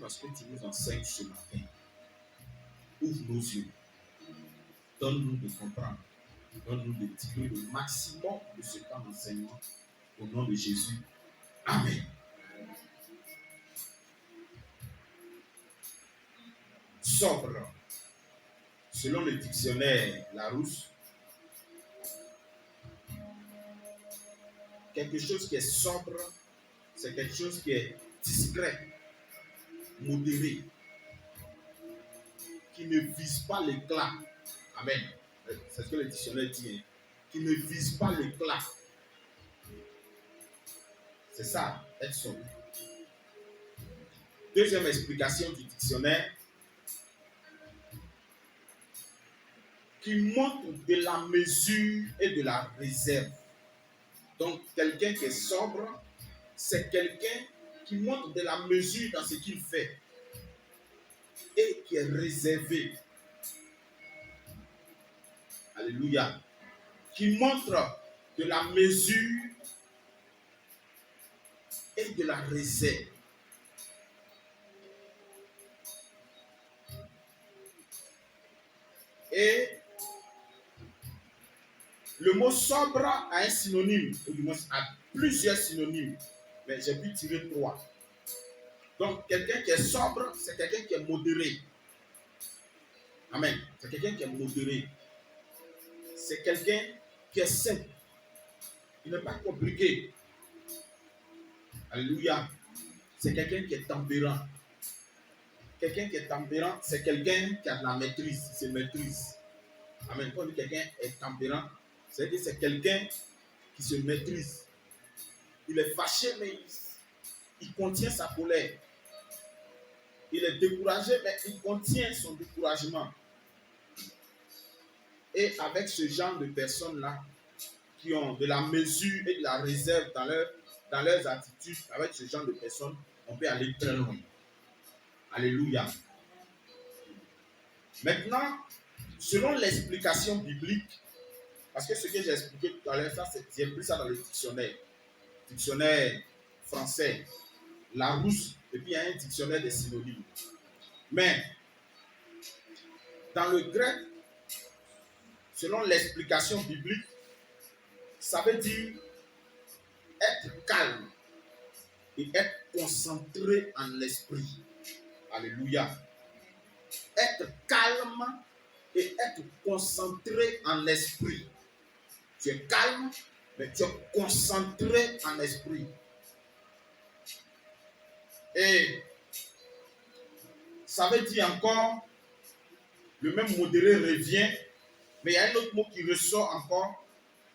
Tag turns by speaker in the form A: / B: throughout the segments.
A: parce que tu nous enseignes ce matin. Ouvre nos yeux. Donne-nous de comprendre. Donne-nous de tirer le maximum de ce temps d'enseignement. Au nom de Jésus. Amen. Sobre. Selon le dictionnaire Larousse, quelque chose qui est sobre, c'est quelque chose qui est discret, modéré, qui ne vise pas l'éclat. Amen. C'est ce que le dictionnaire dit. Hein. Qui ne vise pas l'éclat. C'est ça, être sobre. Deuxième explication du dictionnaire, qui montre de la mesure et de la réserve. Donc, quelqu'un qui est sobre, c'est quelqu'un qui montre de la mesure dans ce qu'il fait et qui est réservé. Alléluia. Qui montre de la mesure et de la réserve. Et le mot sobre a un synonyme, ou du moins a plusieurs synonymes, mais j'ai pu tirer 3. Donc, quelqu'un qui est sobre, c'est quelqu'un qui est modéré. Amen. C'est quelqu'un qui est modéré. C'est quelqu'un qui est simple. Il n'est pas compliqué. Alléluia. C'est quelqu'un qui est tempérant. Quelqu'un qui est tempérant, c'est quelqu'un qui a de la maîtrise. Il se maîtrise. Amen. Quand on dit quelqu'un est tempérant, c'est-à-dire que c'est quelqu'un qui se maîtrise. Il est fâché, mais il contient sa colère. Il est découragé, mais il contient son découragement. Et avec ce genre de personnes-là, qui ont de la mesure et de la réserve dans leurs attitudes, avec ce genre de personnes, on peut aller très loin. Alléluia. Maintenant, selon l'explication biblique, parce que ce que j'ai expliqué tout à l'heure, j'ai pris ça dans le dictionnaire français, Larousse, et puis il y a un dictionnaire des synonymes. Mais, dans le grec, selon l'explication biblique, ça veut dire être calme et être concentré en l'esprit. Alléluia. Être calme et être concentré en esprit. Tu es calme, mais tu es concentré en esprit. Et ça veut dire encore, le même modéré revient, mais il y a un autre mot qui ressort encore,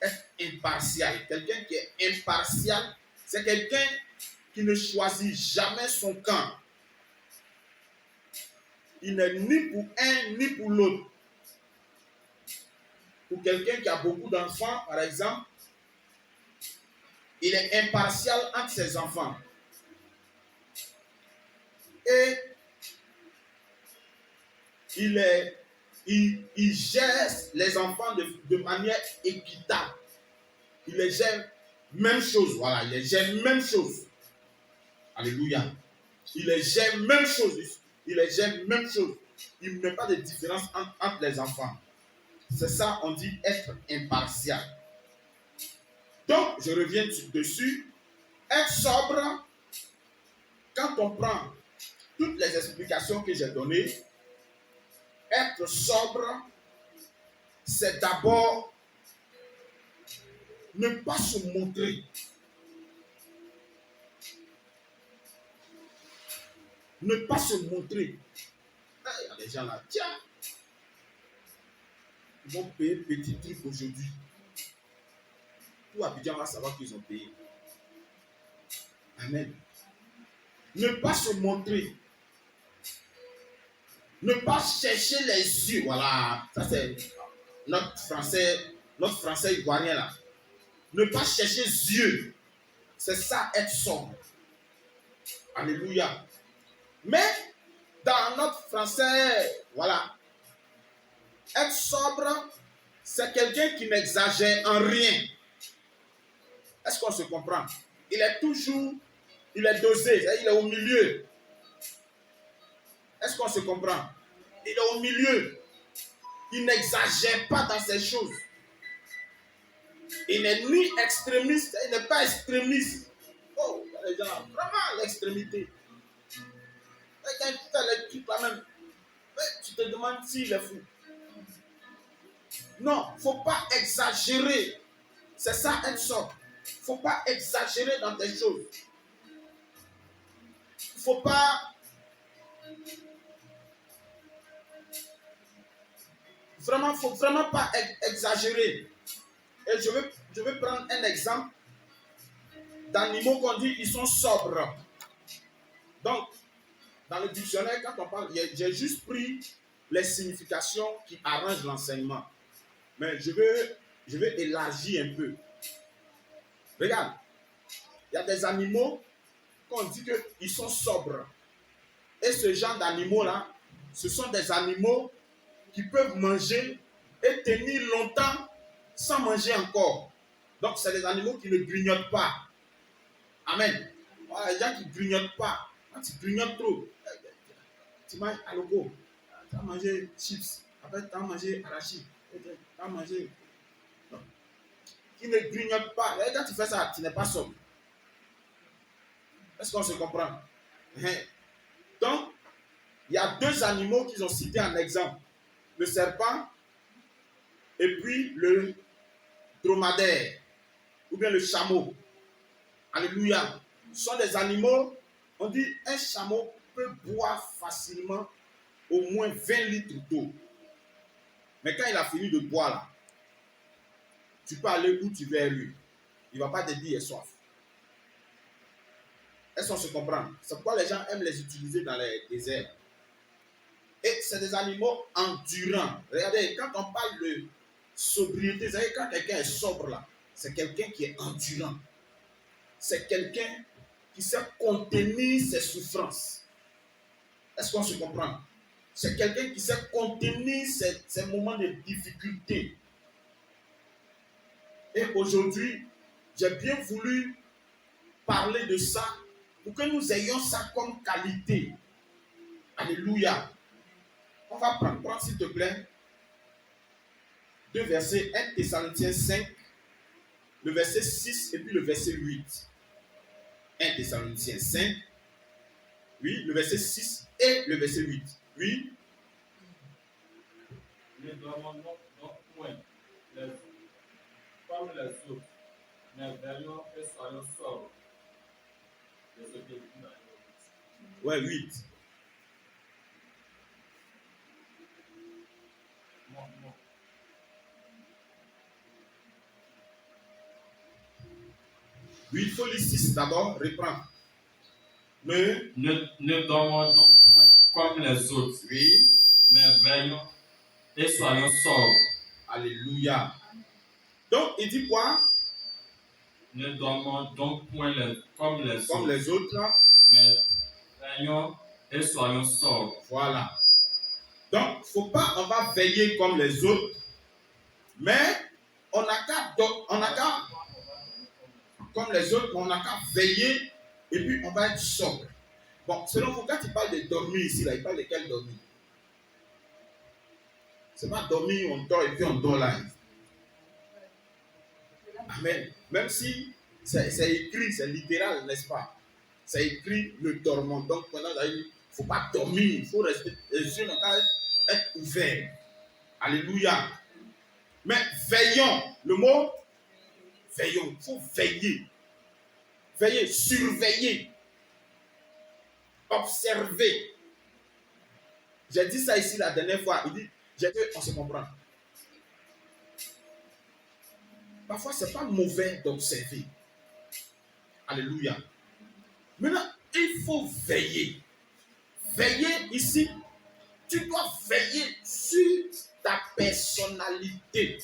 A: être impartial. Quelqu'un qui est impartial, c'est quelqu'un qui ne choisit jamais son camp. Il n'est ni pour un ni pour l'autre. Pour quelqu'un qui a beaucoup d'enfants, par exemple, il est impartial entre ses enfants. Et il gère les enfants de manière équitable. Il les gère même chose. Voilà, il les gère même chose. Alléluia. Il les gère même chose. Il les gère même chose. Il ne met pas de différence entre les enfants. C'est ça, on dit être impartial. Donc, je reviens dessus. Être sobre, quand on prend toutes les explications que j'ai données, être sobre, c'est d'abord ne pas se montrer. Ne pas se montrer. Ah, il y a des gens là, tiens, ils vont payer petit truc aujourd'hui. Tout Abidjan va savoir qu'ils ont payé. Amen. Ne pas se montrer. Ne pas chercher les yeux. Voilà, ça c'est notre français ivoirien là. Ne pas chercher les yeux. C'est ça être sobre. Alléluia. Mais dans notre français, voilà, être sobre, c'est quelqu'un qui n'exagère en rien. Est-ce qu'on se comprend? Il est dosé, il est au milieu. Est-ce qu'on se comprend? Il est au milieu. Il n'exagère pas dans ces choses. Il n'est ni extrémiste, il n'est pas extrémiste. Oh, les gens, vraiment l'extrémité. Quand tu fais les trucs là même, tu te demandes s'il est fou. Non, il ne faut pas exagérer. C'est ça être sobre. Il ne faut pas exagérer dans des choses. Il ne faut pas faut vraiment pas exagérer. Et je vais prendre un exemple d'animaux qu'on dit ils sont sobres. Donc, dans le dictionnaire, quand on parle, j'ai juste pris les significations qui arrangent l'enseignement. Mais je vais élargir un peu. Regarde, il y a des animaux qu'on dit qu'ils sont sobres. Et ce genre d'animaux-là, ce sont des animaux qui peuvent manger et tenir longtemps sans manger encore. Donc, c'est des animaux qui ne grignotent pas. Amen. Voilà, les gens qui ne grignotent pas. Quand tu grignotes trop, tu manges à logo. Tu vas manger chips. Après, tu vas manger arachide. Tu vas manger. Non. Qui ne grignotent pas. Et quand tu fais ça, tu n'es pas sobre. Est-ce qu'on se comprend? Donc, il y a deux animaux qu'ils ont cités en exemple. Le serpent et puis le dromadaire ou bien le chameau. Alléluia. Ce sont des animaux, on dit un chameau peut boire facilement au moins 20 litres d'eau. Mais quand il a fini de boire là, tu peux aller où tu veux lui. Il ne va pas te dire il est soif. Est-ce qu'on se comprend? C'est pourquoi les gens aiment les utiliser dans les déserts. Et c'est des animaux endurants. Regardez, quand on parle de sobriété, c'est-à-dire quand quelqu'un est sobre là, c'est quelqu'un qui est endurant. C'est quelqu'un qui sait contenir ses souffrances. Est-ce qu'on se comprend? C'est quelqu'un qui sait contenir ses moments de difficulté. Et aujourd'hui, j'ai bien voulu parler de ça pour que nous ayons ça comme qualité. Alléluia. On va prendre s'il te plaît, deux versets, 1 Thessaloniciens 5, le verset 6 et puis le verset 8. 1 Thessaloniciens 5, oui, le verset 6 et le verset 8. Oui.
B: Ne demandons donc point comme les autres, mais veillons et soyons sobres.
A: Ouais, 8.
B: Non.
A: Oui, il faut lire 6 d'abord, reprends.
B: Ne demandons point comme les autres,
A: oui,
B: mais veillons et soyons sobres.
A: Alléluia. Donc, il dit quoi?
B: Ne demandons point comme les
A: autres,
B: mais veillons et soyons sobres.
A: Voilà. Donc, faut pas, on va veiller comme les autres, mais on n'a qu'à comme les autres, on n'a qu'à veiller et puis on va être sobre. Bon, selon vous, quand il parle de dormir ici, là, il parle de quel dormir? C'est pas dormir, on dort et puis on dort là. Amen. Même si c'est écrit, c'est littéral, n'est-ce pas? C'est écrit le dormant. Donc, pendant il ne faut pas dormir, il faut rester, les yeux n'ont qu'à être ouverts. Alléluia. Mais veillons, le mot veillons, il faut veiller. Veiller, surveiller, observer. J'ai dit ça ici la dernière fois. Il dit, on se comprend. Parfois, ce n'est pas mauvais d'observer. Alléluia. Maintenant, il faut veiller. Veiller ici, tu dois veiller sur ta personnalité.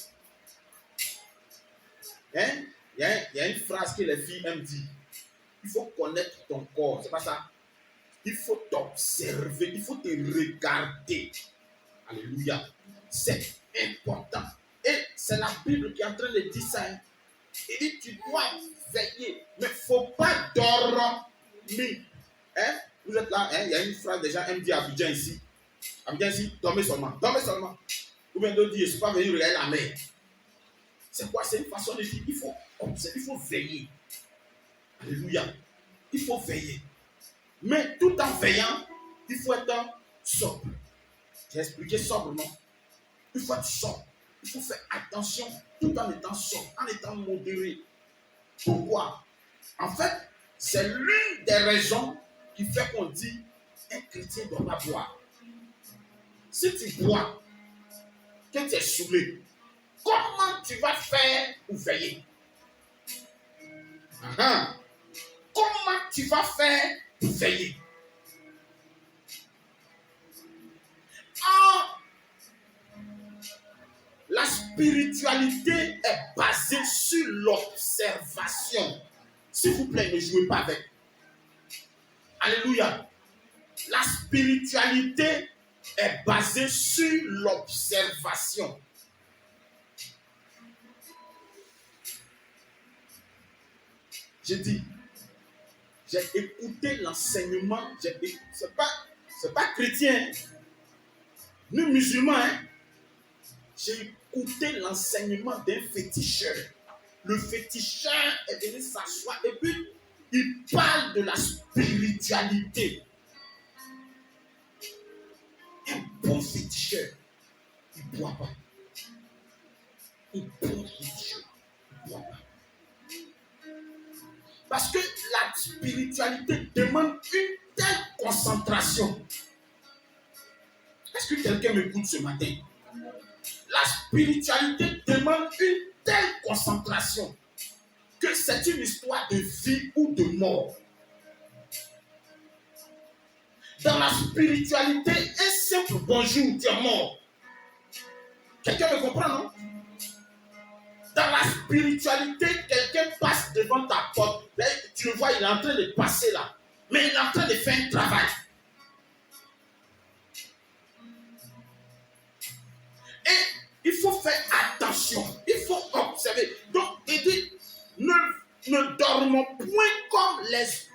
A: Hein? Il y a une phrase que les filles aiment dire. Il faut connaître ton corps. C'est pas ça? Il faut t'observer. Il faut te regarder. Alléluia. C'est important. Et c'est la Bible qui est en train de dire ça. Il dit, tu dois veiller. Mais il ne faut pas dormir. Hein? Vous êtes là, hein, il y a une phrase déjà, elle me dit Abidjan ici. Abidjan ici, dormez seulement, dormez seulement. Ou bien d'autres disent, je ne suis pas venu regarder la mer. C'est quoi? C'est une façon de dire, il faut veiller. Alléluia. Il faut veiller. Mais tout en veillant, il faut être sobre. J'ai expliqué sobrement. Il faut être sobre. Il faut faire attention tout en étant sobre, en étant modéré. Pourquoi? En fait, c'est l'une des raisons qui fait qu'on dit un chrétien ne doit pas boire. Si tu bois, que tu es saoulé, comment tu vas faire pour veiller? Comment tu vas faire pour veiller? La spiritualité est basée sur l'observation. S'il vous plaît, ne jouez pas avec. Alléluia. La spiritualité est basée sur l'observation. J'ai dit, j'ai écouté l'enseignement, c'est pas chrétien, ni musulman, hein. J'ai écouté l'enseignement d'un féticheur. Le féticheur est venu s'asseoir et puis il parle de la spiritualité. Un bon féticheur, il ne boit pas. Un bon féticheur, il ne boit pas. Parce que la spiritualité demande une telle concentration. Est-ce que quelqu'un m'écoute ce matin? La spiritualité demande une telle concentration que c'est une histoire de vie ou de mort. Dans la spiritualité, un simple bonjour, tu es mort. Quelqu'un me comprend, non? Dans la spiritualité, quelqu'un passe devant ta porte. Là, tu le vois, il est en train de passer là. Mais il est en train de faire un travail. Et il faut faire attention. Il faut observer. Donc, il dit, ne dormons point comme les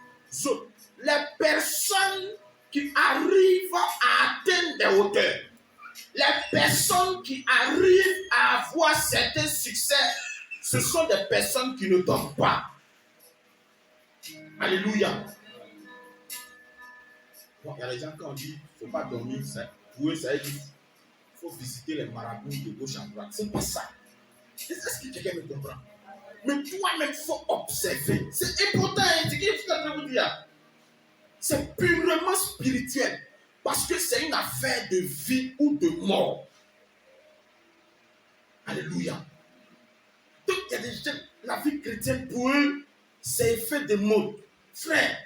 A: autres. Les personnes qui arrivent à atteindre des hauteurs. Les personnes qui arrivent à avoir certains succès, ce sont des personnes qui ne dorment pas. Alléluia. Bon, il y a des gens qui ont dit, il ne faut pas dormir. Pour eux, ça veut dire qu'il faut visiter les marabouts de gauche à droite. Ce n'est pas ça. Est-ce que quelqu'un me comprend? Mais toi-même, il faut observer. C'est important. C'est ce que je vais vous dire. C'est purement spirituel. Parce que c'est une affaire de vie ou de mort. Alléluia. Donc, il y a des gens, la vie chrétienne, pour eux, c'est effet de mode. Frère,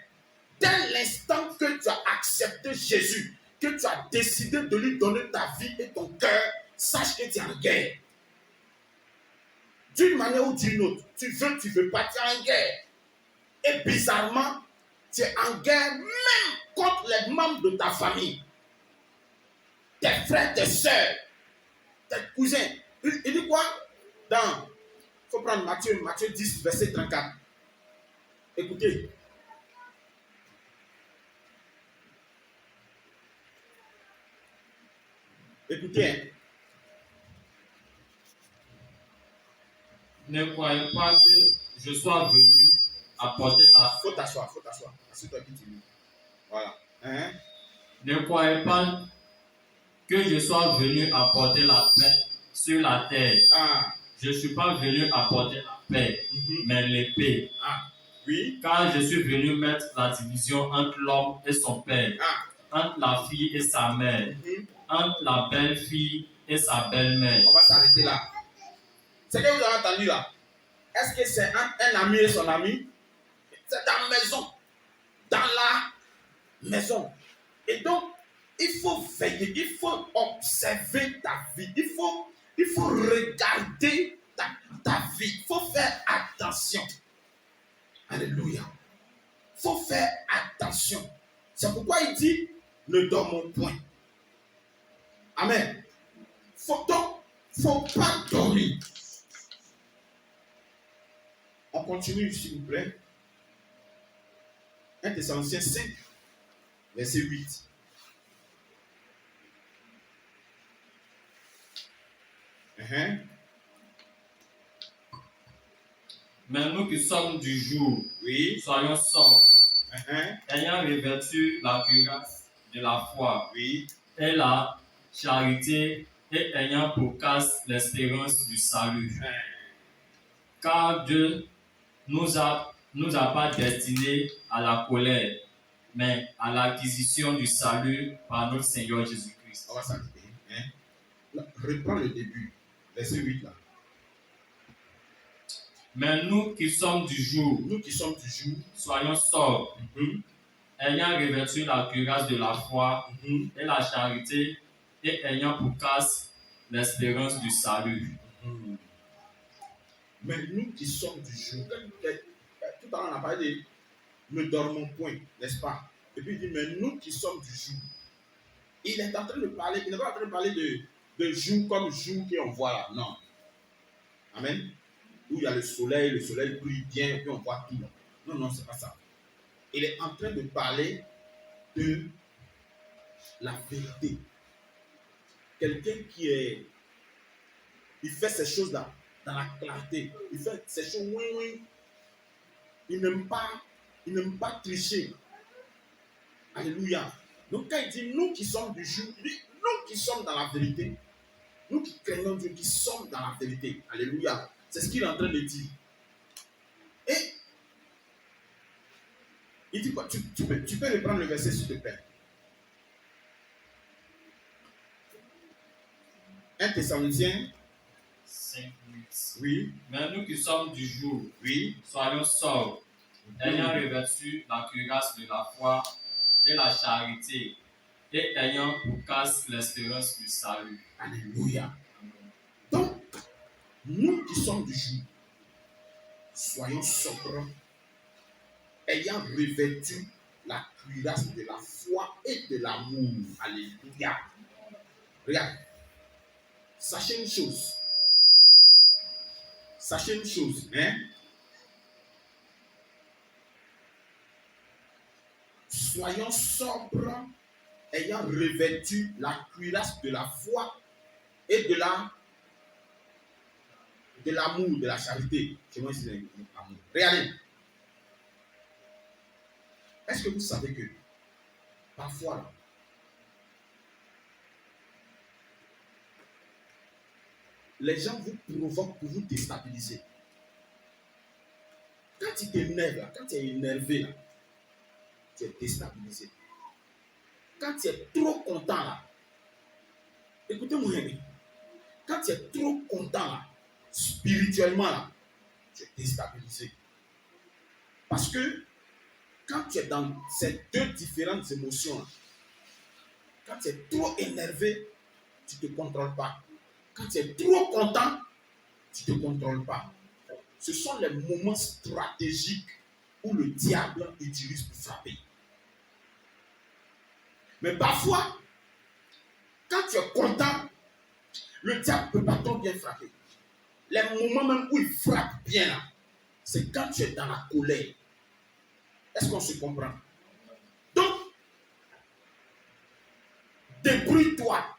A: dès l'instant que tu as accepté Jésus, que tu as décidé de lui donner ta vie et ton cœur, sache que tu es en guerre. D'une manière ou d'une autre, tu veux pas, tu es en guerre. Et bizarrement, tu es en guerre même contre les membres de ta famille. Tes frères, tes soeurs, tes cousins. Il dit quoi? Il faut prendre Matthieu 10, verset 34. Écoutez. Écoutez. Hein.
B: Ne croyez pas que je sois venu apporter la...
A: Faut t'asseoir. Assieds-toi qui tu lis. Voilà. Hein?
B: Ne croyez pas que je sois venu apporter la paix sur la terre. Je ne suis pas venu apporter la paix, mais l'épée.
A: Oui.
B: Car je suis venu mettre la division entre l'homme et son père, entre la fille et sa mère, entre la belle-fille et sa belle-mère.
A: On va s'arrêter là. C'est ce que vous avez entendu là. Est-ce que c'est un ami et son ami? C'est dans la maison. Dans la maison. Et donc, il faut veiller, il faut observer ta vie. Il faut regarder ta vie. Il faut faire attention. Alléluia. Il faut faire attention. C'est pourquoi il dit, ne dormons point. Amen. Donc, il ne faut pas dormir. On continue, s'il vous plaît. 1 Thessaloniciens 5, Verset 8.
B: Mais nous qui sommes du jour,
A: Oui.
B: soyons sobres, ayant revêtu la cuirasse de la foi
A: Oui.
B: et la charité, et ayant pour casque l'espérance du salut. Car Dieu nous a pas destinés à la colère, mais à l'acquisition du salut par notre Seigneur Jésus-Christ.
A: On va s'arrêter. Reprends le début. Verset 8 là.
B: Mais nous qui sommes du jour, soyons sobres, ayant revêtu la cuirasse de la foi et la charité, et ayant pour casque l'espérance du salut.
A: Mais nous qui sommes du jour, tout à l'heure on a parlé de ne dormons point, n'est-ce pas? Et puis il dit, mais nous qui sommes du jour, il est en train de parler, il n'est pas en train de parler de jour comme jour qu'on voit là, non. Amen. Où il y a le soleil brille bien, et puis on voit tout. Non, non, c'est pas ça. Il est en train de parler de la vérité. Quelqu'un il fait ces choses-là dans la clarté. Il fait ces choses, oui. Il n'aime pas tricher. Alléluia. Donc quand il dit nous qui sommes du jour, il dit nous qui sommes dans la vérité, nous qui craignons Dieu, qui sommes dans la vérité. Alléluia. C'est ce qu'il est en train de dire. Et il dit quoi? Tu peux reprendre le verset s'il te plaît. 1 Thessaloniciens
B: 5, 8.
A: Oui.
B: Mais nous qui sommes du jour,
A: Oui.
B: soyons sobres, ayant revêtu la cuirasse de la foi et la charité, et ayant pour casque l'espérance du salut.
A: Alléluia. Donc, nous qui sommes du jour, soyons sobres, ayant revêtu la cuirasse de la foi et de l'amour. Alléluia. Regarde. Sachez une chose. Soyons sobres, ayant revêtu la cuirasse de la foi et de l'amour, de la charité. Chez moi, c'est l'amour. Regardez. Est-ce que vous savez que parfois, les gens vous provoquent pour vous déstabiliser. Quand tu t'énerves là, quand tu es énervé là, tu es déstabilisé. Quand tu es trop content là, écoutez-moi bien. Quand tu es trop content là, spirituellement là, tu es déstabilisé. Parce que quand tu es dans ces deux différentes émotions là, quand tu es trop énervé, tu ne te contrôles pas. Quand tu es trop content, tu ne te contrôles pas. Ce sont les moments stratégiques où le diable utilise pour frapper. Mais parfois, quand tu es content, le diable ne peut pas trop bien frapper. Les moments même où il frappe bien là, c'est quand tu es dans la colère. Est-ce qu'on se comprend? Donc, débrouille-toi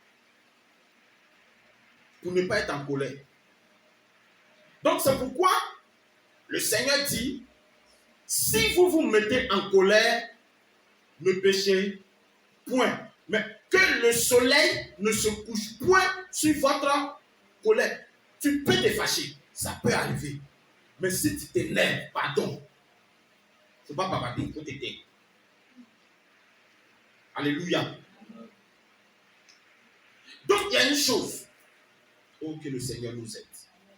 A: pour ne pas être en colère. Donc, c'est pourquoi le Seigneur dit, si vous vous mettez en colère, ne péchez point. Mais que le soleil ne se couche point sur votre colère. Tu peux te fâcher, ça peut arriver. Mais si tu t'énerves, pardon, il ne faut pas bavarder, il faut t'aider. Alléluia. Donc il y a une chose. Oh, que le Seigneur nous aide.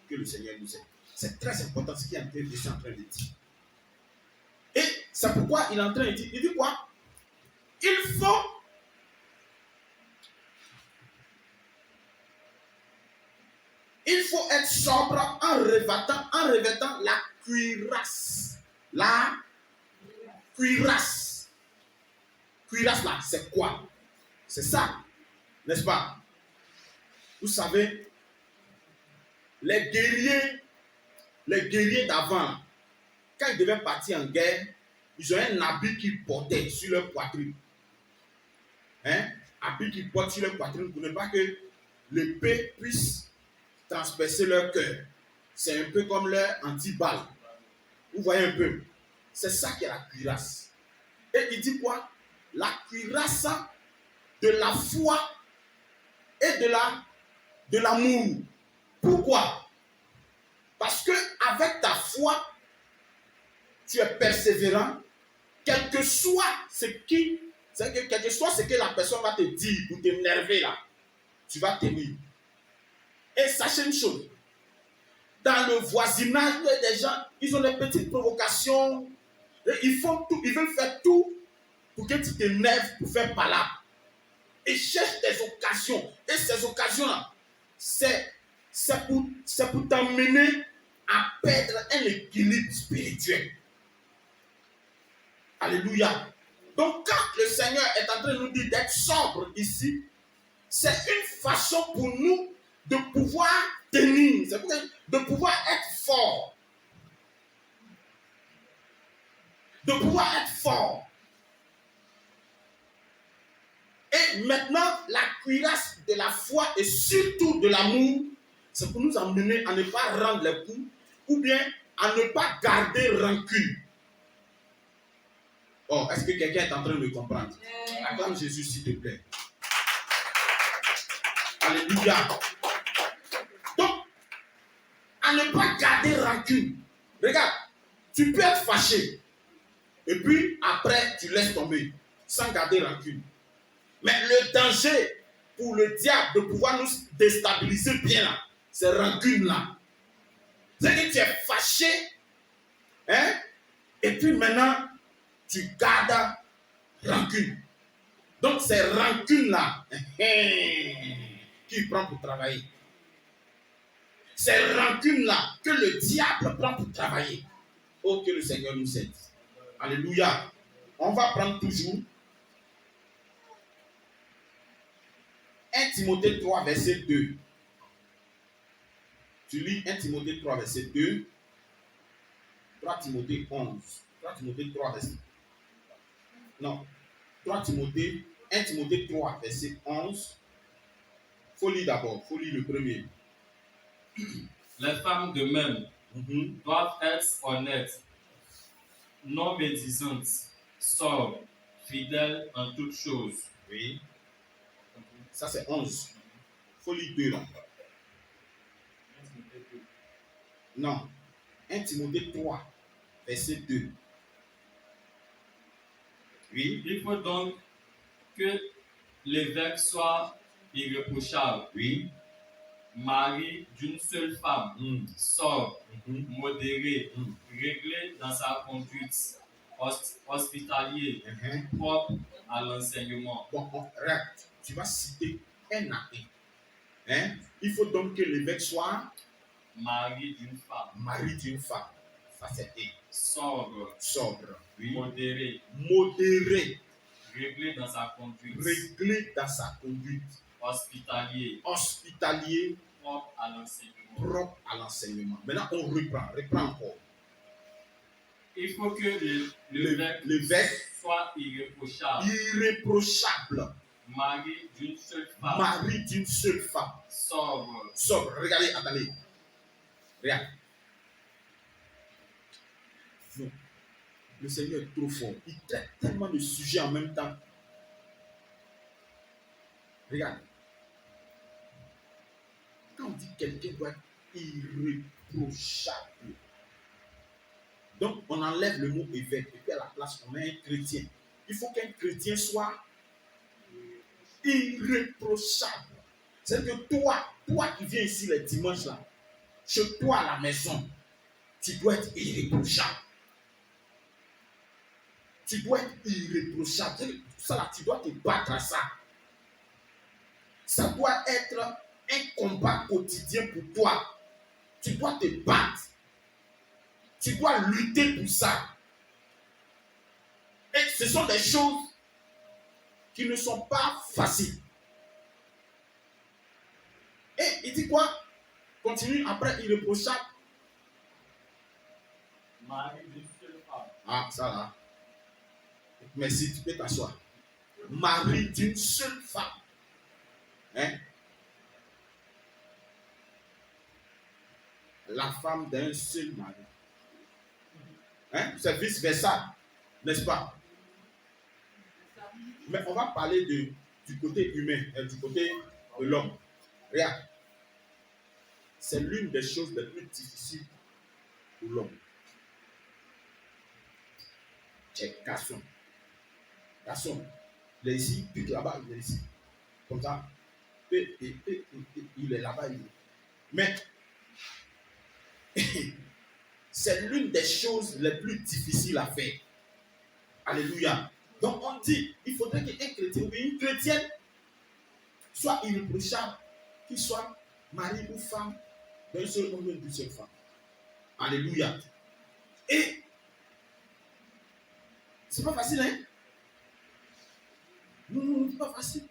A: Que le Seigneur nous aide. C'est très important ce qu'il est en train de dire. Et c'est pourquoi il est en train de dire, il dit quoi? Il faut être sobre en revêtant la cuirasse. La cuirasse. Cuirasse là, c'est quoi? C'est ça, n'est-ce pas? Vous savez, les guerriers d'avant, quand ils devaient partir en guerre, ils ont un habit qu'ils portaient sur leur poitrine. hein, habits qu'ils portent sur leur poitrine pour ne pas que l'épée puisse transpercer leur cœur. C'est un peu comme leur anti-balle. Vous voyez un peu. C'est ça qui est la cuirasse. Et il dit quoi? La cuirasse de la foi et de l'amour. Pourquoi? Parce que avec ta foi, tu es persévérant, quel que soit ce que la personne va te dire pour t'énerver là, tu vas tenir. Et sachez une chose, dans le voisinage, il y a des gens, ils ont des petites provocations, et ils veulent faire tout pour que tu t'énerves pour faire palabre. Ils cherchent des occasions. Et ces occasions-là, c'est pour t'amener à perdre un équilibre spirituel. Alléluia. Donc quand le Seigneur est en train de nous dire d'être sobre ici, c'est une façon pour nous de pouvoir tenir, de pouvoir être fort. De pouvoir être fort. Et maintenant, la cuirasse de la foi et surtout de l'amour, c'est pour nous amener à ne pas rendre les coups ou bien à ne pas garder rancune. Oh, est-ce que quelqu'un est en train de me comprendre? Acclame Jésus, s'il te plaît. Alléluia. Donc, à ne pas garder rancune. Regarde, tu peux être fâché. Et puis, après, tu laisses tomber. Sans garder rancune. Mais le danger pour le diable de pouvoir nous déstabiliser bien là, c'est rancune là. C'est que tu es fâché. Hein? Et puis maintenant, tu gardes rancune. Donc, c'est rancune là qui prend pour travailler. C'est rancune là que le diable prend pour travailler. Oh, que le Seigneur nous aide. Alléluia. On va prendre toujours 1 Timothée 3, verset 2. Tu lis 1 Timothée 3, verset 2. 3 Timothée 11. 3 Timothée 3, verset. Non. 3 Timothée, 1 Timothée 3, verset 11. Il faut lire d'abord. Il faut lire le premier.
B: Les femmes de même doivent être honnêtes, non médisantes, sobres, fidèles en toutes choses.
A: Oui. Ça, c'est 11. Il faut lire 2 là. Non. 1 Timothée 3, verset 2. Oui.
B: Il faut donc que l'évêque soit irréprochable.
A: Oui.
B: Mari d'une seule femme, sobre, modéré, réglé dans sa conduite, hospitalier, propre à l'enseignement.
A: Bon, regarde, tu vas citer un athée. Hein? Il faut donc que l'évêque soit
B: mari d'une femme.
A: Mari d'une femme. Ça, c'est un.
B: Sobre.
A: Sobre. Oui.
B: Modéré.
A: Modéré.
B: Réglé dans sa conduite.
A: Réglé dans sa conduite.
B: Hospitalier.
A: Hospitalier.
B: Propre à l'enseignement.
A: Propre à l'enseignement. Maintenant, on reprend. Reprend encore.
B: Il faut que l'évêque soit irréprochable.
A: Irréprochable.
B: Mari d'une seule femme.
A: Mari d'une seule femme.
B: Sobre.
A: Sobre. Regardez, attendez. Regarde. Le Seigneur est trop fort. Il traite tellement de sujets en même temps. Regarde. Quand on dit quelqu'un doit être irréprochable, donc on enlève le mot évêque et puis à la place on met un chrétien. Il faut qu'un chrétien soit irréprochable. C'est-à-dire que toi qui viens ici les dimanches là, chez toi à la maison, tu dois être irréprochable. Tu dois être irréprochable. Ça là, tu dois te battre à ça. Ça doit être un combat quotidien pour toi. Tu dois te battre. Tu dois lutter pour ça. Et ce sont des choses qui ne sont pas faciles. Et il dit quoi? Continue après irréprochable.
B: Mari d'une seule femme.
A: Ah, ça là. Merci, tu peux t'asseoir. mari d'une seule femme. Hein? La femme d'un seul mari. Hein? C'est vice-versa, n'est-ce pas? Mais on va parler du côté humain, du côté de l'homme. Regarde, c'est l'une des choses les plus difficiles pour l'homme. C'est garçon. Garçon, il est ici, puis là-bas, il est ici. Comme ça, et il est là-bas. Mais c'est l'une des choses les plus difficiles à faire. Alléluia. Donc on dit, il faudrait qu'un chrétien ou une chrétienne soit irréprochable, qu'il soit mari ou femme d'un seul homme ou d'une seule femme. Alléluia. Et c'est pas facile, hein? Non, c'est pas facile.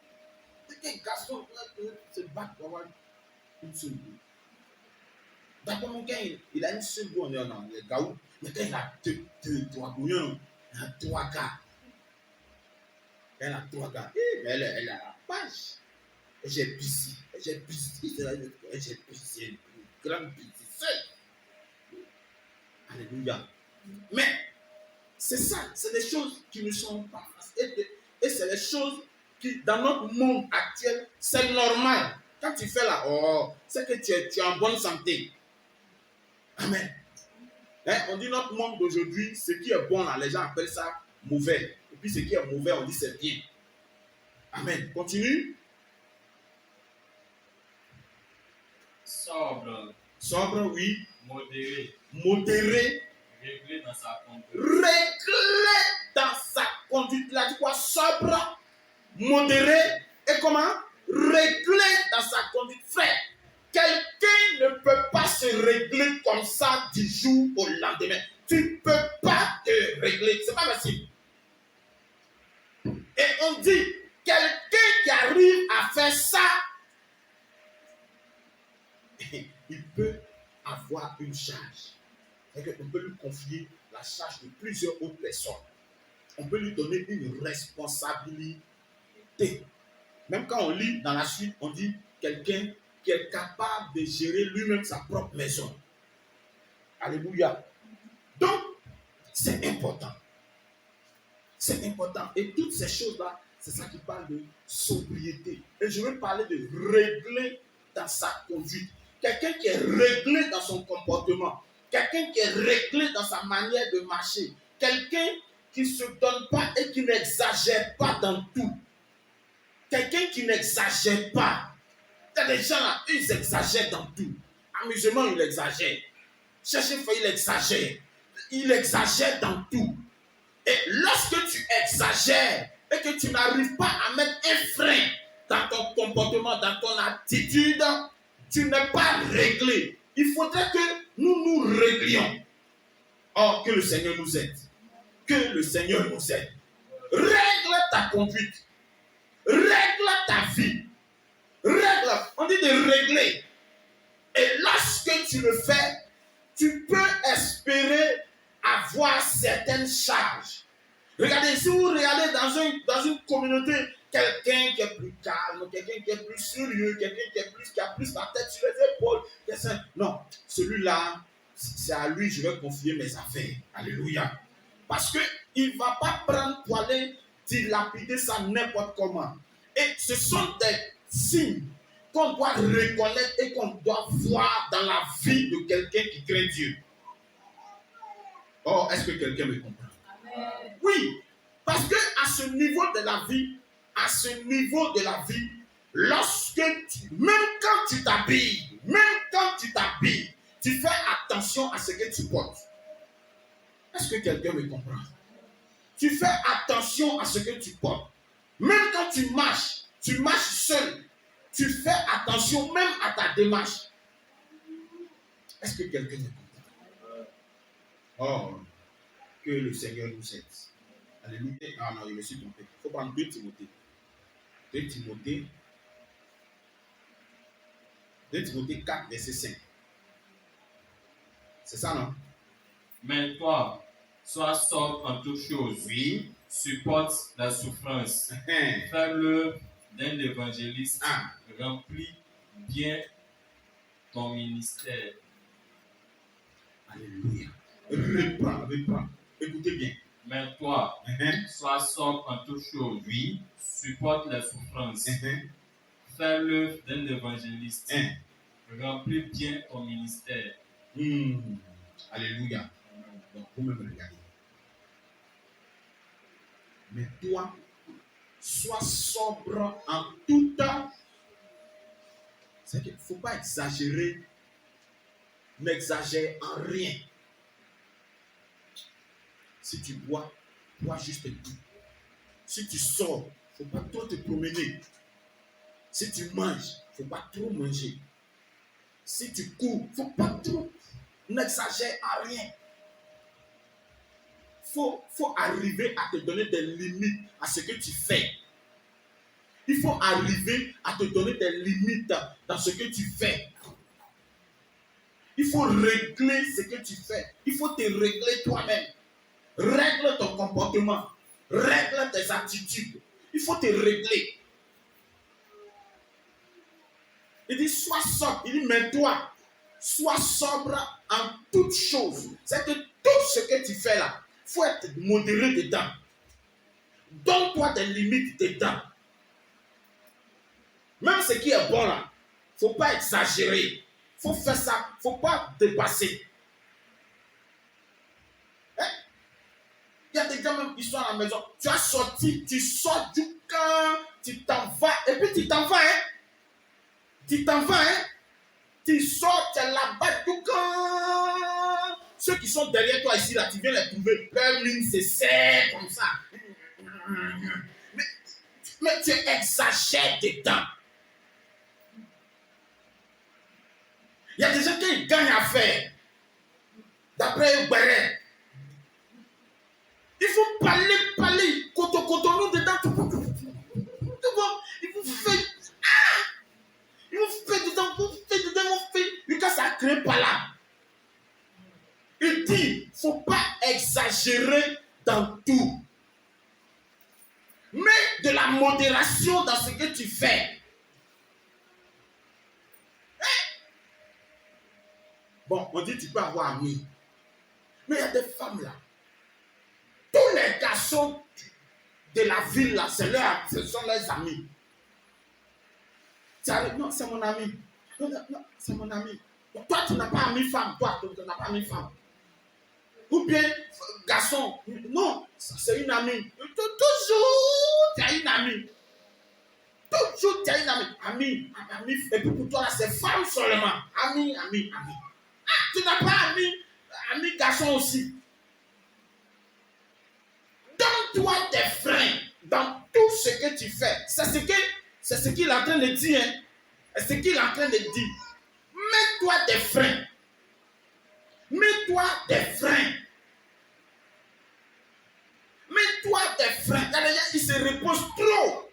A: Un garçon se bat pour avoir une seule vie. D'accord, mon gars, il a une seule vie, non, il est gaou. Mais quand il a trois bouillons, il a 3 gars. Elle a 3 gars. Elle a la page. J'ai pissé. J'ai pissé. Une grande piscine. Alléluia. Mais c'est ça. C'est des choses qui ne sont pas faciles. Et c'est des choses qui, dans notre monde actuel, c'est normal. Quand tu fais là, c'est que tu es en bonne santé. Amen. Hein, on dit notre monde d'aujourd'hui, ce qui est bon là, les gens appellent ça mauvais. Et puis ce qui est mauvais, on dit c'est bien. Amen. Continue.
B: Sobre.
A: Sobre, oui.
B: Modéré.
A: Modéré.
B: Réglé dans sa conduite.
A: Réglé dans sa conduite. Il a dit quoi? Sobre, modéré et comment? Réglé dans sa conduite. Frère, quelqu'un ne peut pas se régler comme ça du jour au lendemain. Tu ne peux pas te régler. C'est pas facile. Et on dit, quelqu'un qui arrive à faire ça, il peut avoir une charge. C'est-à-dire qu'on peut lui confier la charge de plusieurs autres personnes. On peut lui donner une responsabilité. Même quand on lit dans la suite, on dit quelqu'un qui est capable de gérer lui-même sa propre maison. Alléluia. Donc, c'est important. C'est important. Et toutes ces choses-là, c'est ça qui parle de sobriété. Et je veux parler de régler dans sa conduite. Quelqu'un qui est réglé dans son comportement. Quelqu'un qui est réglé dans sa manière de marcher. Quelqu'un qui ne se donne pas et qui n'exagère pas dans tout. Quelqu'un qui n'exagère pas. Il y a des gens là, ils exagèrent dans tout. Amusement, il exagère. Chercher fait, il exagère. Il exagère dans tout. Et lorsque tu exagères et que tu n'arrives pas à mettre un frein dans ton comportement, dans ton attitude, tu n'es pas réglé. Il faudrait que nous nous réglions. Oh, que le Seigneur nous aide. Que le Seigneur nous aide. Règle ta conduite. Règle ta vie. Règle. On dit de régler. Et lorsque tu le fais, tu peux espérer avoir certaines charges. Regardez, si vous regardez dans une communauté, quelqu'un qui est plus calme, quelqu'un qui est plus sérieux, quelqu'un qui a plus la tête sur les épaules, non, celui-là, c'est à lui que je vais confier mes affaires. Alléluia. Parce qu'il ne va pas prendre pour aller dilapider ça n'importe comment. Et ce sont des signes qu'on doit reconnaître et qu'on doit voir dans la vie de quelqu'un qui craint Dieu. Oh, est-ce que quelqu'un me comprend? Amen. Oui, parce que à ce niveau de la vie, lorsque même quand tu t'habilles, tu fais attention à ce que tu portes. Est-ce que quelqu'un me comprend? Tu fais attention à ce que tu portes. Même quand tu marches seul. Tu fais attention même à ta démarche. Est-ce que quelqu'un me comprend? Oh, que le Seigneur nous aide. Alléluia. Ah non, je me suis trompé. Il faut prendre 2 Timothée. 2 Timothée 4, verset 5. C'est ça, non?
B: Mais toi, sois sobre en toutes choses.
A: Oui.
B: supporte la souffrance. Faire l'œuvre d'un évangéliste remplit bien ton ministère.
A: Alléluia. Reprends. Écoutez bien.
B: Mais toi, sois sobre en toutes choses.
A: Oui.
B: Supporte la souffrance. Fais l'œuvre d'un évangéliste. Remplis bien ton ministère.
A: Alléluia. Donc, vous me regardez. Mais toi, sois sobre en tout temps. C'est qu'il ne faut pas exagérer. N'exagère en rien. Si tu bois juste tout. Si tu sors, il ne faut pas trop te promener. Si tu manges, il ne faut pas trop manger. Si tu cours, il ne faut pas trop. N'exagère en rien. Faut arriver à te donner des limites à ce que tu fais. Il faut arriver à te donner des limites dans ce que tu fais. Il faut régler ce que tu fais. Il faut te régler toi-même. Règle ton comportement. Règle tes attitudes. Il faut te régler. Il dit, sois sobre. Il dit, mais toi, sois sobre en toutes choses. C'est que tout ce que tu fais là, il faut être modéré dedans. Donne-toi des limites dedans. Même ce qui est bon là, il ne faut pas exagérer. Il faut faire ça, il ne faut pas dépasser. Il y a des gens même qui sont à la maison. Tu as sorti, tu sors du camp, tu t'en vas, et puis tu t'en vas, Tu t'en vas, Tu sors, tu es là-bas du camp. Ceux qui sont derrière toi ici, là, tu viens les trouver. Leur ligne se serre comme ça. Mais tu exagères dedans. Il y a des gens qui gagnent à faire. D'après Béret. Il faut parler, coton dedans. Tout bon. Il vous fait. Il vous fait dedans, Lucas ça crée pas là. Il dit, il ne faut pas exagérer dans tout. Mets de la modération dans ce que tu fais. Bon, on dit tu peux avoir amis. Mais il y a des femmes là. Tous les garçons de la ville là, ce sont leurs amis. Non, c'est mon ami. Non, c'est mon ami. Toi, tu n'as pas ami femme. Toi, tu n'as pas ami femme. Ou bien, garçon, non, c'est une amie. Toujours, tu as une amie. Toujours, tu as une amie. Ami. Et puis pour toi, là, c'est femme seulement. Ami. Ah, tu n'as pas ami garçon aussi. Donne-toi des freins dans tout ce que tu fais. C'est ce qu'il est en train de dire. C'est ce qu'il est en train de dire. Mets-toi des freins. Mets-toi des freins. Mets-toi des freins. Il se repose trop.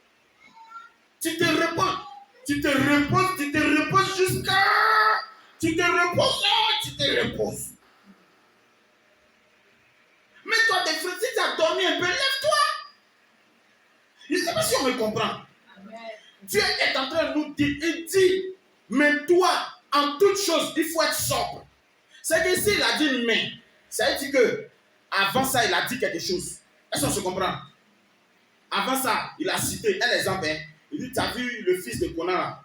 A: Tu te reposes jusqu'à. Tu te reposes. Mets-toi des freins. Si tu as dormi un peu, lève-toi. Je ne sais pas si on me comprend. Amen. Dieu est en train de nous dire, il dit, mais toi, en toute chose, il faut être sobre. C'est que s'il a dit mais, ça veut dire que avant ça, il a dit quelque chose. Est-ce qu'on se comprend? Avant ça, il a cité un exemple. Il dit, tu as vu le fils de Conan?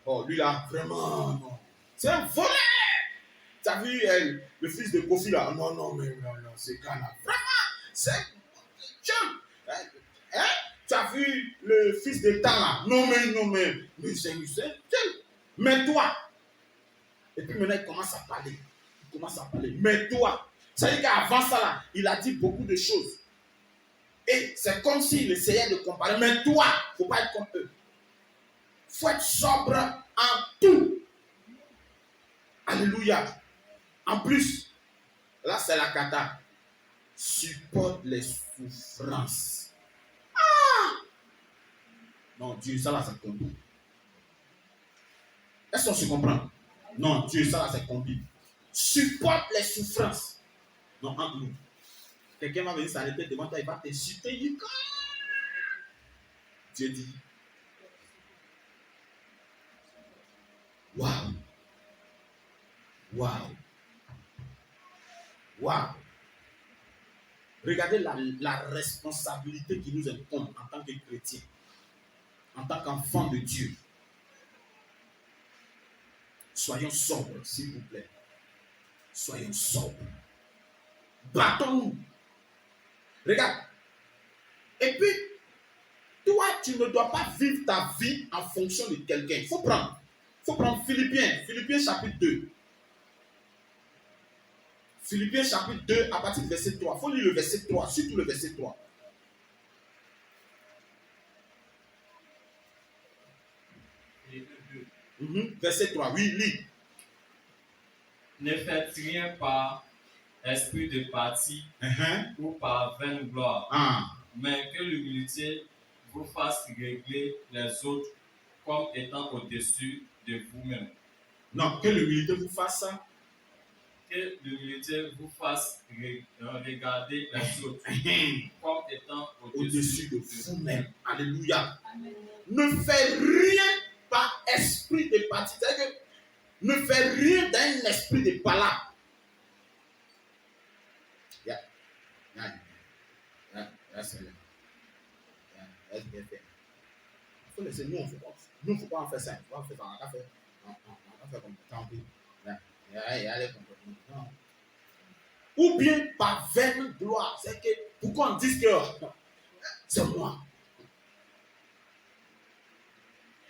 A: Oh, lui là, vraiment, non. C'est un voleur. Tu as vu le fils de Kofi là? Non, c'est Ghana. Vraiment, c'est... Tu as vu le fils de Tan là? Non, mais c'est... Mais toi. Et puis maintenant, il commence à parler. Mais toi. Ça veut dire qu'avant ça là, il a dit beaucoup de choses. Et c'est comme s'il essayait de comparer. Mais toi, il ne faut pas être comme eux. Il faut être sobre en tout. Alléluia. En plus, là c'est la cata. Supporte les souffrances. Non, Dieu, ça là, c'est combi. Est-ce qu'on se comprend? Non, Dieu, ça là, c'est combi. Supporte les souffrances. Non, entre nous. Quelqu'un va venir s'arrêter devant toi, il va t'insulter. Il dit, Dieu dit, waouh, waouh, waouh. Regardez la responsabilité qui nous incombe en tant que chrétiens, en tant qu'enfants de Dieu. Soyons sobres, s'il vous plaît. Soyons sobres. Battons-nous. Regarde. Et puis, toi, tu ne dois pas vivre ta vie en fonction de quelqu'un. Il faut prendre Philippiens chapitre 2. Philippiens chapitre 2 à partir du verset 3. Il faut lire le verset 3, surtout le verset 3. Verset 3, oui, lis.
B: Ne faites rien par esprit de parti ou par vaine gloire, mais que l'humilité vous fasse régler les autres comme étant au-dessus de vous-même.
A: Non, que l'humilité vous fasse ça.
B: Que l'humilité vous fasse regarder les autres comme étant
A: au-dessus de vous-même. Alléluia. Ne faites rien par esprit de parti. C'est-à-dire que ne faites rien d'un esprit de palabre. C'est là. Il faut laisser. Nous, on ne faut pas en faire ça. On va faire ça. On va faire comme tant pis. Non. Ou bien par vaine gloire. C'est que pourquoi on dit que c'est moi.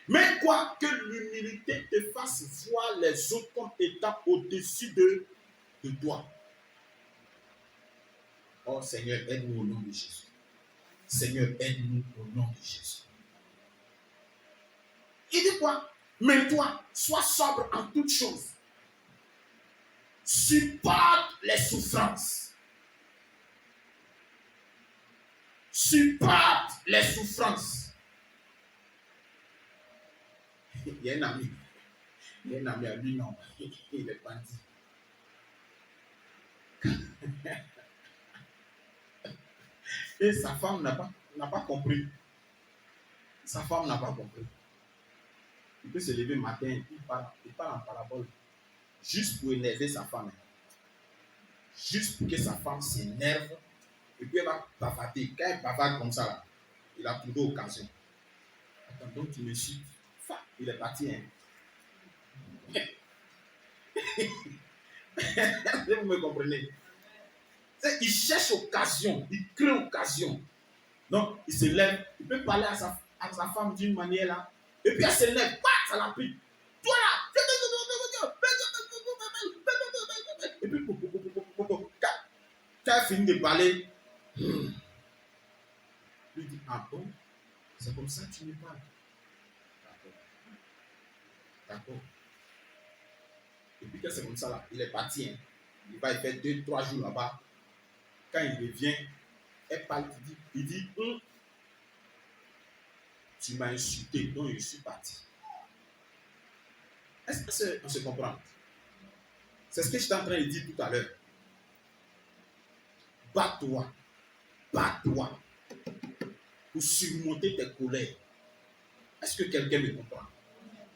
A: Mais quoi que l'humilité te fasse voir les autres comme étant au-dessus de toi. Oh Seigneur, aide-nous au nom de Jésus. Seigneur, aide-nous au nom de Jésus. Il dit quoi? Mais toi, sois sobre en toutes choses. Supporte les souffrances. Supporte les souffrances. Il y a un ami. Il y a un ami à lui, non. Il est bandit. Et sa femme n'a pas compris. Sa femme n'a pas compris. Il peut se lever le matin, il parle en parabole. Juste pour énerver sa femme. Juste pour que sa femme s'énerve. Et puis elle va bavarder. Quand elle bavarde comme ça, là, il a trouvé occasion. Attends, donc tu me suis. Il est parti. Hein. Vous me comprenez? Il cherche occasion. Il crée occasion. Donc, il se lève. Il peut parler à sa femme d'une manière là. Et puis elle se lève. Ça l'a pris. Toi là. Et puis, quand elle finit de parler, lui dit, ah bon, c'est comme ça que tu me parles. D'accord. Et puis quand c'est comme ça là, il est parti. Hein. Il va y faire 2-3 jours là-bas. Quand il revient, elle parle, il dit, tu m'as insulté, donc je suis parti. Est-ce qu'on se comprend? C'est ce que je suis en train de dire tout à l'heure. Bats-toi pour surmonter tes colères. Est-ce que quelqu'un me comprend?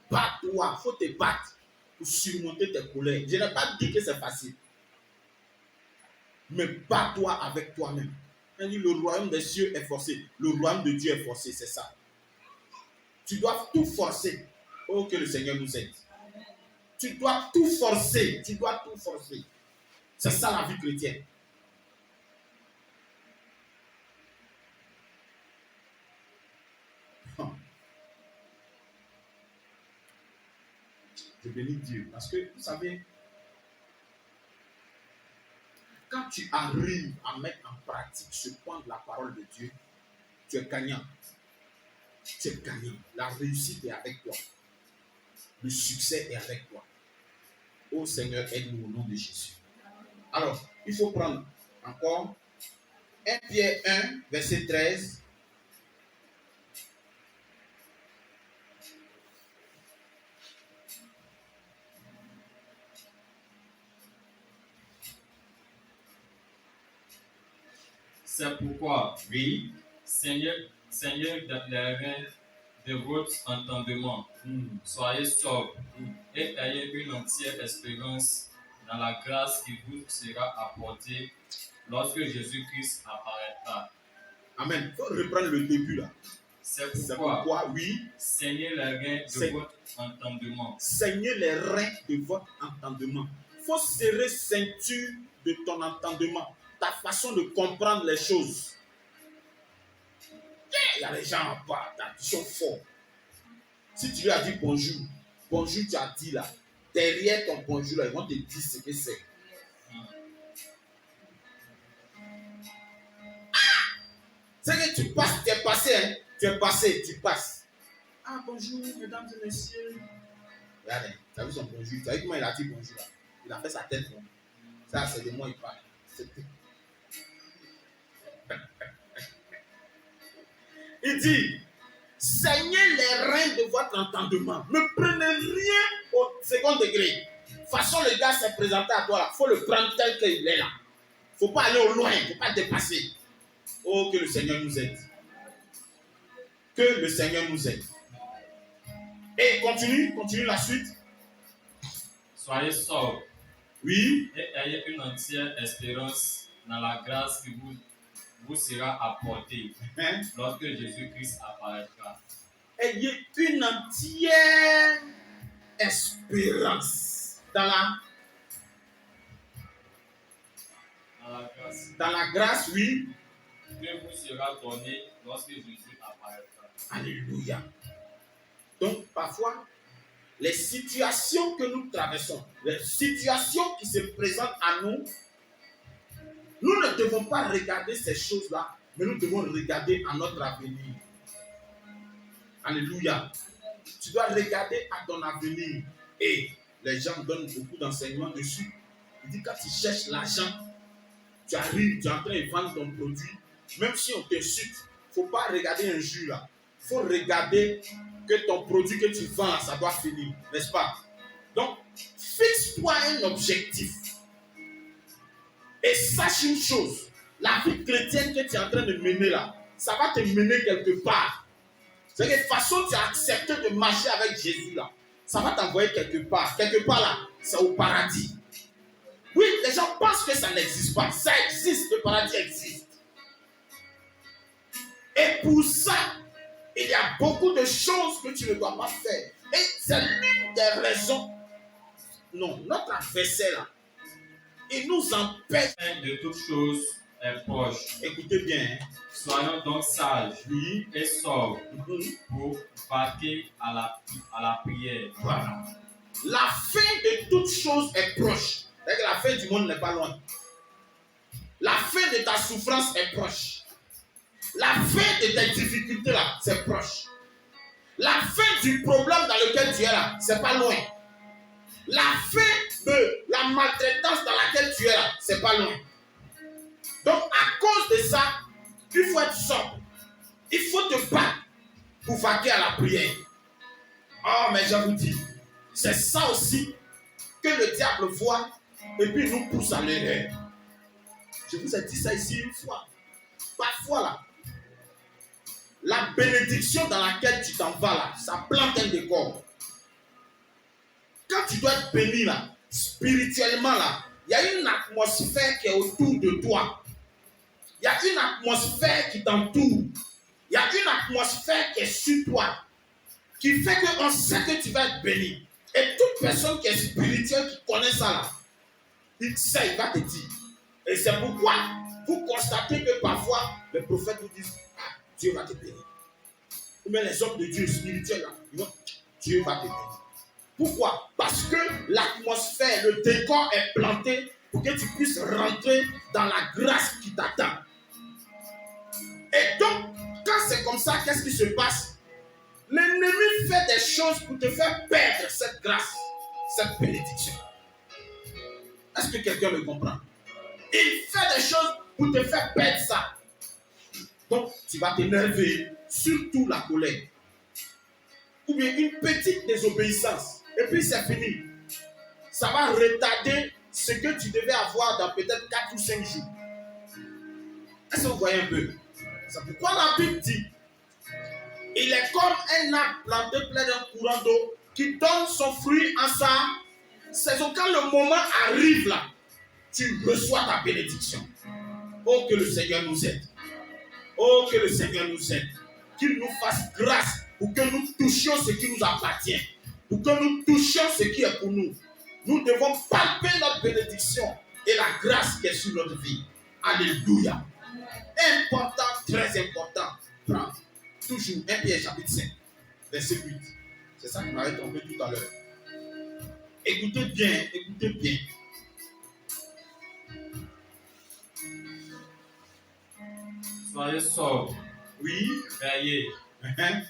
A: Bats-toi, il faut te battre pour surmonter tes colères. Je n'ai pas dit que c'est facile. Mais bats-toi avec toi-même. On dit le royaume des cieux est forcé. Le royaume de Dieu est forcé, c'est ça. Tu dois tout forcer. Oh, que le Seigneur nous aide. Tu dois tout forcer. C'est ça la vie chrétienne. Je bénis Dieu. Parce que, vous savez, quand tu arrives à mettre en pratique ce point de la parole de Dieu, tu es gagnant. Tu es gagnant. La réussite est avec toi. Le succès est avec toi. Oh Seigneur, aide-nous au nom de Jésus. Alors, il faut prendre encore 1 Pierre 1, verset 13.
B: C'est pourquoi,
A: Oui.
B: Seigneur les reins de votre entendement, soyez sobres et ayez une entière espérance dans la grâce qui vous sera apportée lorsque Jésus-Christ apparaîtra.
A: Amen. Il faut reprendre le début là.
B: C'est
A: C'est
B: pourquoi,
A: pourquoi, oui,
B: saignez les reins de votre entendement.
A: saignez les reins de votre entendement. Il faut serrer ceinture de ton entendement, ta façon de comprendre les choses. Il y a des gens en bas, qui sont forts. Si tu lui as dit bonjour, bonjour tu as dit là, derrière ton bonjour là, ils vont te dire ce que c'est. C'est que tu passes, tu es passé, hein? Tu es passé, tu passes. Ah bonjour mesdames et messieurs. Regardez, tu as vu son bonjour, tu as vu comment il a dit bonjour là. Il a fait sa tête. Bon. Ça c'est de moi il parle. Il dit, saignez les reins de votre entendement. Ne prenez rien au second degré. De toute façon, le gars s'est présenté à toi là. Il faut le prendre tel qu'il est là. Il ne faut pas aller au loin, il ne faut pas dépasser. Oh, que le Seigneur nous aide. Que le Seigneur nous aide. Et continue la suite.
B: Soyez sobres.
A: Oui.
B: Et ayez une entière espérance dans la grâce qui vous sera apportée lorsque Jésus-Christ apparaîtra.
A: Ayez une entière espérance dans la grâce, oui.
B: Que vous sera donnée lorsque Jésus apparaîtra.
A: Alléluia. Donc, parfois, les situations que nous traversons, les situations qui se présentent à nous, nous ne devons pas regarder ces choses-là, mais nous devons regarder à notre avenir. Alléluia. Tu dois regarder à ton avenir. Et les gens donnent beaucoup d'enseignements dessus. Il dit quand tu cherches l'argent, tu arrives, tu es en train de vendre ton produit, même si on t'insulte, il ne faut pas regarder un jour là. Il faut regarder que ton produit que tu vends, ça doit finir, n'est-ce pas? Donc, fixe-toi un objectif. Et sache une chose, la vie chrétienne que tu es en train de mener là, ça va te mener quelque part. C'est que de toute façon, tu as accepté de marcher avec Jésus là. Ça va t'envoyer quelque part. Quelque part là, c'est au paradis. Oui, les gens pensent que ça n'existe pas. Ça existe, le paradis existe. Et pour ça, il y a beaucoup de choses que tu ne dois pas faire. Et c'est l'une des raisons. Non, notre adversaire là, il nous empêche.
B: De toutes choses est proche.
A: Écoutez bien. Hein.
B: Soyons donc sages,
A: oui,
B: et sobres pour vaquer à la prière.
A: Voilà. La fin de toutes choses est proche. C'est-à-dire que la fin du monde n'est pas loin. La fin de ta souffrance est proche. La fin de tes difficultés là, c'est proche. La fin du problème dans lequel tu es là, c'est pas loin. La fin de la maltraitance dans laquelle tu es là, c'est pas loin. Donc à cause de ça, il faut être sobre. Il faut te battre pour vaquer à la prière. Oh, mais je vous dis, c'est ça aussi que le diable voit et puis nous pousse à l'erreur. Je vous ai dit ça ici une fois. Parfois là, la bénédiction dans laquelle tu t'en vas là, ça plante un décor. Quand tu dois être béni là, spirituellement là, il y a une atmosphère qui est autour de toi. Il y a une atmosphère qui t'entoure. Il y a une atmosphère qui est sur toi. Qui fait qu'on sait que tu vas être béni. Et toute personne qui est spirituelle, qui connaît ça là, il sait, il va te dire. Et c'est pourquoi vous constatez que parfois, les prophètes vous disent, ah, Dieu va te bénir. Ou bien les hommes de Dieu spirituels là, ils vont, Dieu va te bénir. Pourquoi? Parce que l'atmosphère, le décor est planté pour que tu puisses rentrer dans la grâce qui t'attend. Et donc, quand c'est comme ça, qu'est-ce qui se passe? L'ennemi fait des choses pour te faire perdre cette grâce, cette bénédiction. Est-ce que quelqu'un me comprend? Il fait des choses pour te faire perdre ça. Donc, tu vas t'énerver, surtout la colère. Ou bien une petite désobéissance. Et puis c'est fini. Ça va retarder ce que tu devais avoir dans peut-être 4 ou 5 jours. Est-ce que vous voyez un peu? C'est pourquoi la Bible dit, il est comme un arbre planté près d'un courant d'eau qui donne son fruit en sa saison. Quand le moment arrive là, tu reçois ta bénédiction. Oh, que le Seigneur nous aide. Oh, que le Seigneur nous aide. Qu'il nous fasse grâce pour que nous touchions ce qui nous appartient. Pour que nous touchions ce qui est pour nous. Nous devons palper notre bénédiction et la grâce qui est sur notre vie. Alléluia. Important, très important. Prends toujours 1 Pierre chapitre 5, verset 8. C'est ça qui m'avait tombé tout à l'heure. Écoutez bien, écoutez bien.
B: Soyez sobre.
A: Oui.
B: Veillez.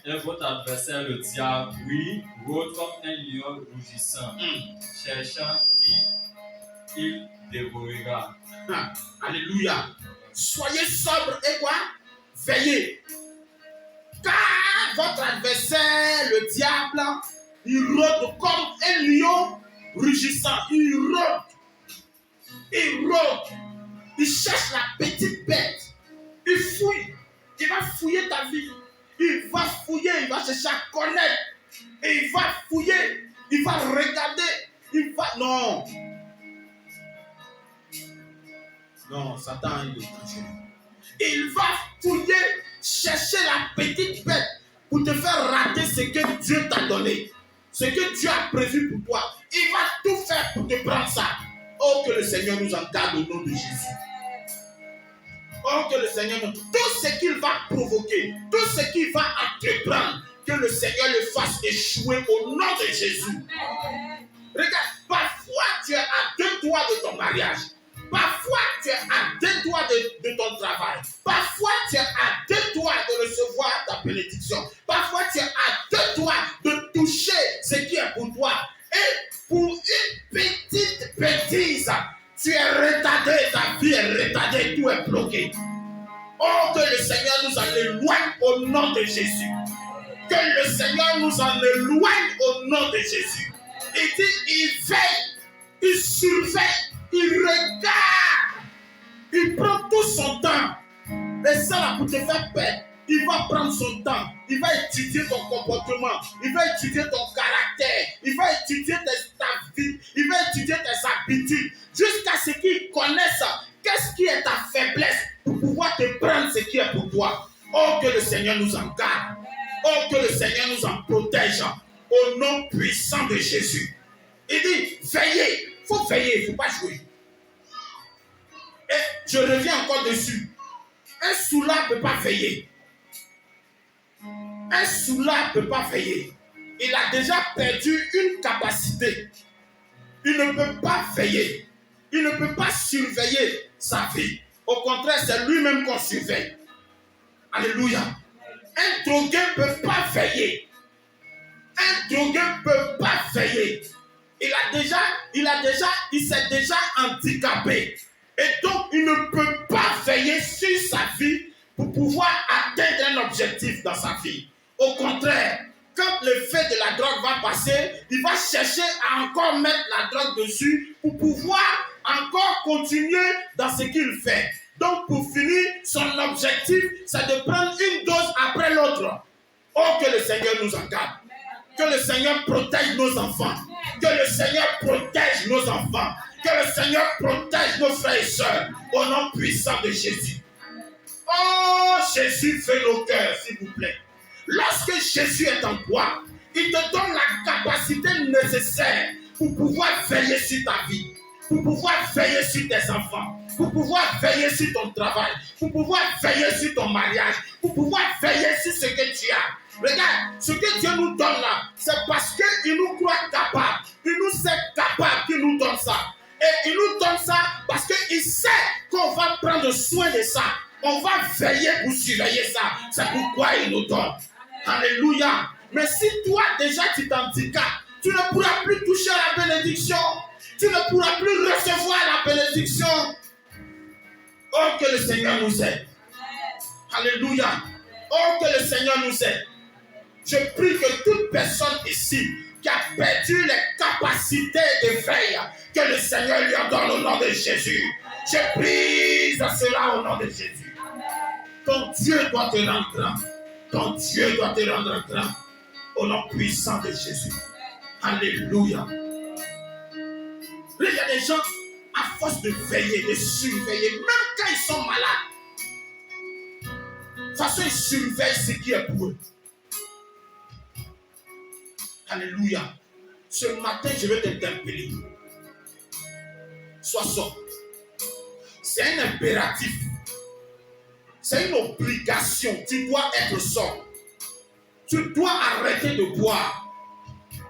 B: Et votre adversaire, le diable,
A: Oui.
B: rôde comme un lion rougissant, cherchant qui il dévorera.
A: Alléluia. Soyez sobre et quoi? Veillez. Car votre adversaire, le diable, il rôde comme un lion rugissant. Il rôde. Il rôde. Il cherche la petite bête. Il fouille. Il va fouiller ta vie. Il va fouiller. Il va chercher à connaître. Et il va fouiller. Il va regarder. Il va... Non. Non, Satan est triché. Il va fouiller, chercher la petite bête pour te faire rater ce que Dieu t'a donné. Ce que Dieu a prévu pour toi. Il va tout faire pour te prendre ça. Oh, que le Seigneur nous en garde au nom de Jésus. Oh, que le Seigneur nous... Tout ce qu'il va provoquer, tout ce qu'il va entreprendre, que le Seigneur le fasse échouer au nom de Jésus. Regarde, parfois tu es à 2 doigts de ton mariage. Parfois, tu es à 2 doigts de ton travail. Parfois, tu es à 2 doigts de recevoir ta bénédiction. Parfois, tu es à 2 doigts de toucher ce qui est pour toi. Et pour une petite bêtise, tu es retardé, ta vie est retardée, tout est bloqué. Oh, que le Seigneur nous en éloigne au nom de Jésus. Que le Seigneur nous en éloigne au nom de Jésus. Il dit, il veille, il surveille. Il regarde. Il prend tout son temps. Et ça là pour te faire perdre. Il va prendre son temps. Il va étudier ton comportement. Il va étudier ton caractère. Il va étudier ta vie. Il va étudier tes habitudes. Jusqu'à ce qu'il connaisse qu'est-ce qui est ta faiblesse pour pouvoir te prendre ce qui est pour toi. Oh, que le Seigneur nous en garde. Oh, que le Seigneur nous en protège. Au nom puissant de Jésus. Il dit, veillez. Il faut veiller, il ne faut pas jouer. Et je reviens encore dessus. Un soulard ne peut pas veiller. Un soulard ne peut pas veiller. Il a déjà perdu une capacité. Il ne peut pas veiller. Il ne peut pas surveiller sa vie. Au contraire, c'est lui-même qu'on surveille. Alléluia. Un drogué ne peut pas veiller. Un drogué ne peut pas veiller. Il s'est déjà handicapé. Et donc, il ne peut pas veiller sur sa vie pour pouvoir atteindre un objectif dans sa vie. Au contraire, quand l'effet de la drogue va passer, il va chercher à encore mettre la drogue dessus pour pouvoir encore continuer dans ce qu'il fait. Donc, pour finir, son objectif, c'est de prendre une dose après l'autre. Oh, que le Seigneur nous en garde. Que le Seigneur protège nos enfants. Que le Seigneur protège nos enfants. Que le Seigneur protège nos frères et sœurs. Au nom puissant de Jésus. Oh, Jésus fait nos cœurs, s'il vous plaît. Lorsque Jésus est en toi, il te donne la capacité nécessaire pour pouvoir veiller sur ta vie. Pour pouvoir veiller sur tes enfants. Pour pouvoir veiller sur ton travail. Pour pouvoir veiller sur ton mariage. Pour pouvoir veiller sur ce que tu as. Regarde, ce que Dieu nous donne là, c'est parce qu'il nous croit capables. Il nous sait capables qu'il nous donne ça. Et il nous donne ça parce qu'il sait qu'on va prendre soin de ça. On va veiller pour surveiller ça. C'est pourquoi il nous donne. Alléluia. Mais si toi déjà tu t'handicapes, tu ne pourras plus toucher à la bénédiction. Tu ne pourras plus recevoir la bénédiction. Oh, que le Seigneur nous aide. Alléluia. Oh, que le Seigneur nous aide. Je prie que toute personne ici qui a perdu les capacités de veille, que le Seigneur lui en donne au nom de Jésus. Je prie cela au nom de Jésus. Ton Dieu doit te rendre grand. Ton Dieu doit te rendre grand. Au nom puissant de Jésus. Alléluia. Il y a des gens, à force de veiller, de surveiller, même quand ils sont malades, de toute façon, ils surveillent ce qui est pour eux. Alléluia. Ce matin, je vais t'interpeller. Sois sobre. C'est un impératif. C'est une obligation. Tu dois être sobre. Tu dois arrêter de boire.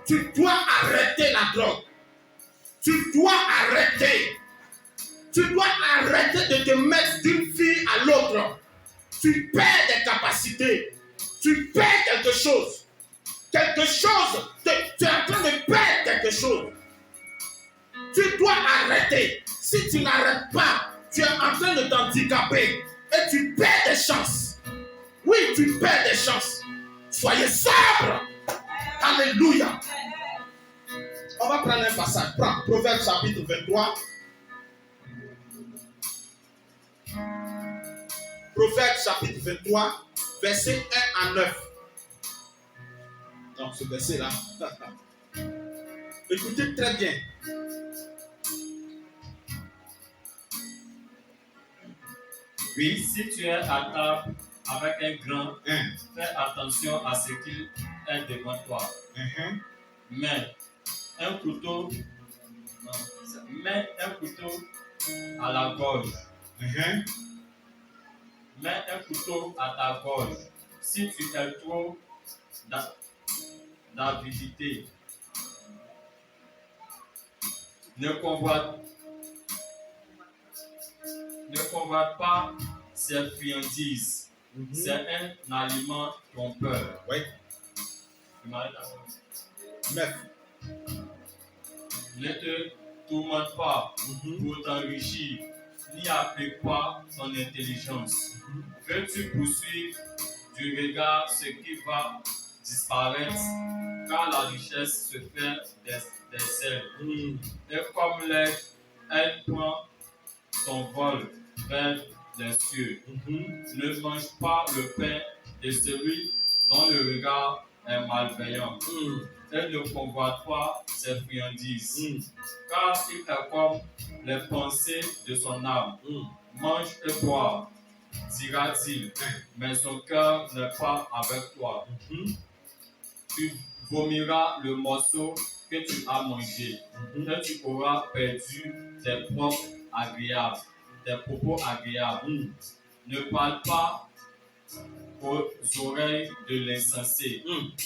A: Tu dois arrêter la drogue. Tu dois arrêter. Tu dois arrêter de te mettre d'une fille à l'autre. Tu perds des capacités. Tu perds quelque chose. Quelque chose. Tu es en train de perdre quelque chose. Tu dois arrêter. Si tu n'arrêtes pas, tu es en train de t'handicaper. Et tu perds des chances. Oui, tu perds des chances. Soyez sobre. Alléluia. On va prendre un passage. Prends Proverbe chapitre 23. Proverbe chapitre 23, verset 1 à 9. Donc ce verset-là. Écoutez très bien.
B: Oui, si tu es à table avec un grand, fais attention à ce qu'il est devant toi. Mais un couteau à la gorge. Mets un couteau à ta gorge. Si tu es trop d'avidité, ne convoite pas ces friandises. C'est un aliment trompeur.
A: Oui.
B: Ne te tourmente pas pour t'enrichir, ni applique pas ton intelligence. Veux-tu poursuivre du regard ce qui va disparaître, car la richesse se fait des selles. Et comme l'air, elle prend son vol vers les cieux. Ne mange pas le pain de celui dont le regard est malveillant. Et ne convoite pas ses friandises, car il est comme les pensées de son âme. Mange et bois, dira-t-il, mais son cœur n'est pas avec toi. Tu vomiras le morceau que tu as mangé, et tu auras perdu tes propos agréables. Ne parle pas aux oreilles de l'insensé,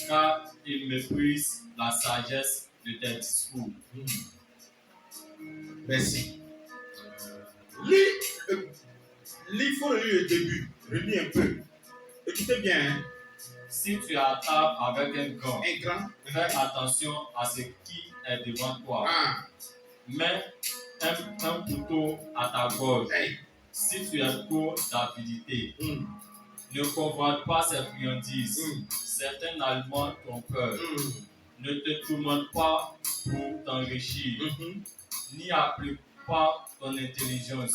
B: car il méprise la sagesse de tes discours.
A: Merci. Lis, il faut relire le début. Relis un peu. Écoutez bien. Hein?
B: Si tu es à table avec un grand, fais attention à ce qui est devant toi. Mets un couteau à ta gorge. Si tu es trop d'avidité, ne convoite pas ces friandises. Certains aliments trompeurs. Ne te tourmente pas pour t'enrichir, ni applique pas ton intelligence.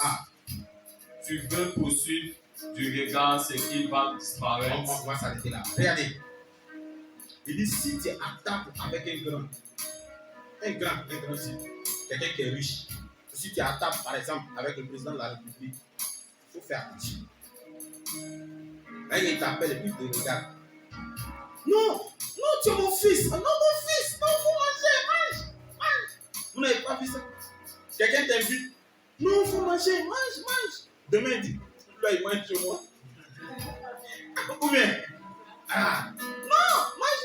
B: Tu veux poursuivre du regard ce qui va disparaître.
A: On va s'arrêter là. Regardez. Il dit si tu es à table avec un grand type, quelqu'un qui est riche. Si tu es à table, par exemple, avec le président de la République, il faut faire attention. Il t'appelle et puis il te regarde. Non, tu es mon fils. Non, mon fils. Non, il faut manger. Mange. Vous n'avez pas vu ça? Quelqu'un t'invite. Non, il faut manger. Mange. Demain, il dit, là, il mange chez moi. Ou bien, non, mange.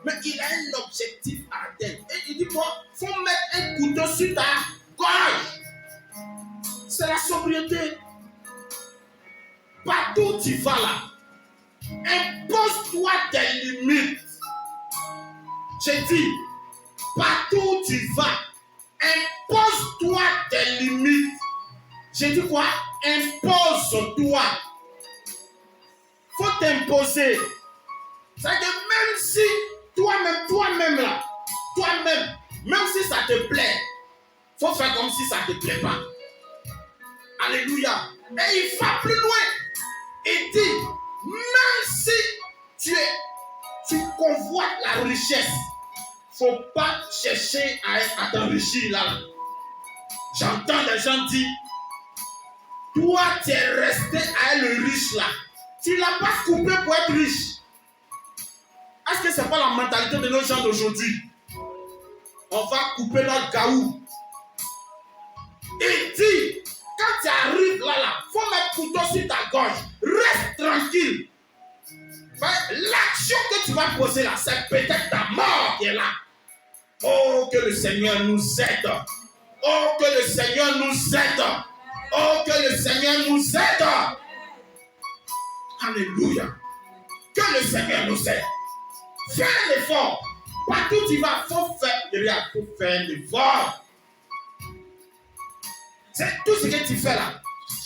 A: Mais il a un objectif à atteindre. Et il dit quoi? Il faut mettre un couteau sur ta gorge. C'est la sobriété. Partout où tu vas là, impose-toi des limites. J'ai dit, partout où tu vas, impose-toi des limites. J'ai dit quoi? Impose-toi. Faut t'imposer. C'est-à-dire même si toi-même là, même si ça te plaît, faut faire comme si ça te plaît pas. Alléluia. Et il va plus loin. faut pas chercher à t'enrichir là. J'entends des gens dire, toi tu es resté à être le riche là. Tu ne l'as pas coupé pour être riche. Est-ce que ce n'est pas la mentalité de nos gens d'aujourd'hui? On va couper notre gaou. Il dit, quand tu arrives là, il faut mettre couteau sur ta gorge. Reste tranquille. L'action que tu vas poser là, c'est peut-être ta mort qui est là. Oh, que le Seigneur nous aide. Oh, que le Seigneur nous aide. Oh, que le Seigneur nous aide. Alléluia. Que le Seigneur nous aide. Fais un effort. Partout où tu vas, il faut faire un effort. C'est tout ce que tu fais là.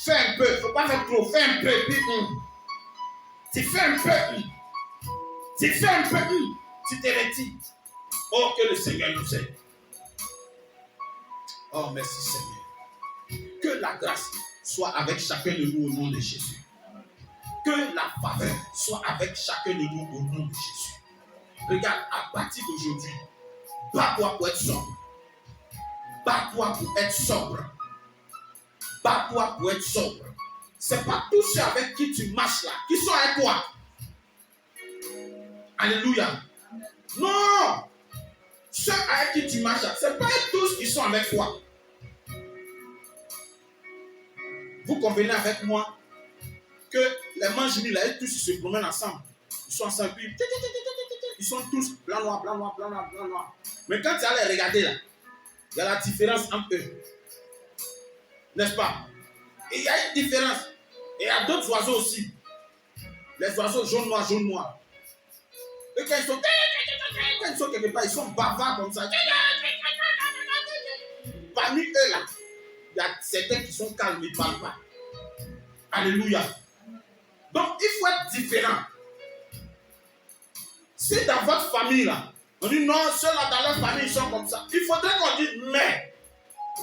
A: Fais un peu. Il ne faut pas faire trop. Fais un peu. Puis, tu fais un peu. Tu fais un peu. Tu te retires. Oh, que le Seigneur nous aide. Oh, merci Seigneur. Que la grâce soit avec chacun de nous au nom de Jésus. Que la faveur soit avec chacun de nous au nom de Jésus. Regarde, à partir d'aujourd'hui, bats-toi pour être sobre. Bats-toi pour être sobre. Bats-toi pour être sobre. Ce n'est pas tous ceux avec qui tu marches là qui sont avec toi. Alléluia. Non. Ceux avec qui tu marches là, ce n'est pas tous qui sont avec toi. Vous convenez avec moi que les manches là, tous se promènent ensemble. Ils sont ensemble. Ils sont tous blanc, noir, blanc, noir, blanc, noir, blanc, noir. Mais quand tu allais regarder là, il y a la différence entre eux. N'est-ce pas? Et il y a une différence. Et il y a d'autres oiseaux aussi. Les oiseaux jaune, noir, jaune, noir. Et quand ils sont quelque part, ils sont bavards comme ça. Parmi eux là, il y a certains qui sont calmes, ils ne parlent pas. Alléluia. Donc il faut être différent. Si dans votre famille là, on dit non, ceux-là dans leur famille ils sont comme ça, il faudrait qu'on dise mais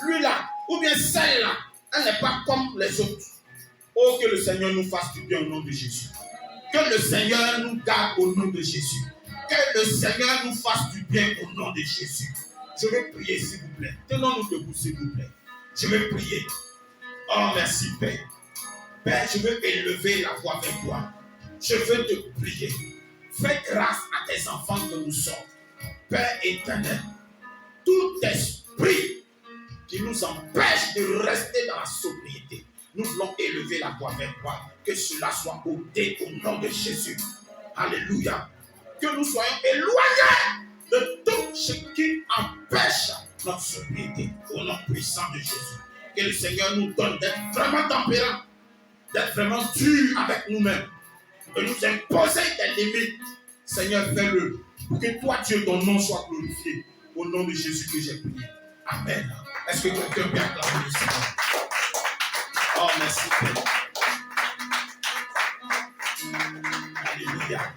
A: lui là, ou bien celle-là, elle n'est pas comme les autres. Oh, que le Seigneur nous fasse du bien au nom de Jésus. Que le Seigneur nous garde au nom de Jésus. Que le Seigneur nous fasse du bien au nom de Jésus. Je vais prier s'il vous plaît. Tenons-nous debout s'il vous plaît. Je vais prier. Oh merci Père. Père, je veux élever la voix vers toi. Je veux te prier. Fais grâce à tes enfants que nous sommes. Père éternel, tout esprit qui nous empêche de rester dans la sobriété, nous voulons élever la voix vers toi. Que cela soit ôté au nom de Jésus. Alléluia. Que nous soyons éloignés de tout ce qui empêche notre sobriété. Au nom puissant de Jésus. Que le Seigneur nous donne d'être vraiment tempérants, d'être vraiment durs avec nous-mêmes, de nous imposer des limites. Seigneur, fais-le pour que toi, Dieu, ton nom soit glorifié. Au nom de Jésus que j'ai prié. Amen. Est-ce que quelqu'un peut acclamer le Seigneur? Oh, merci Père. Alléluia.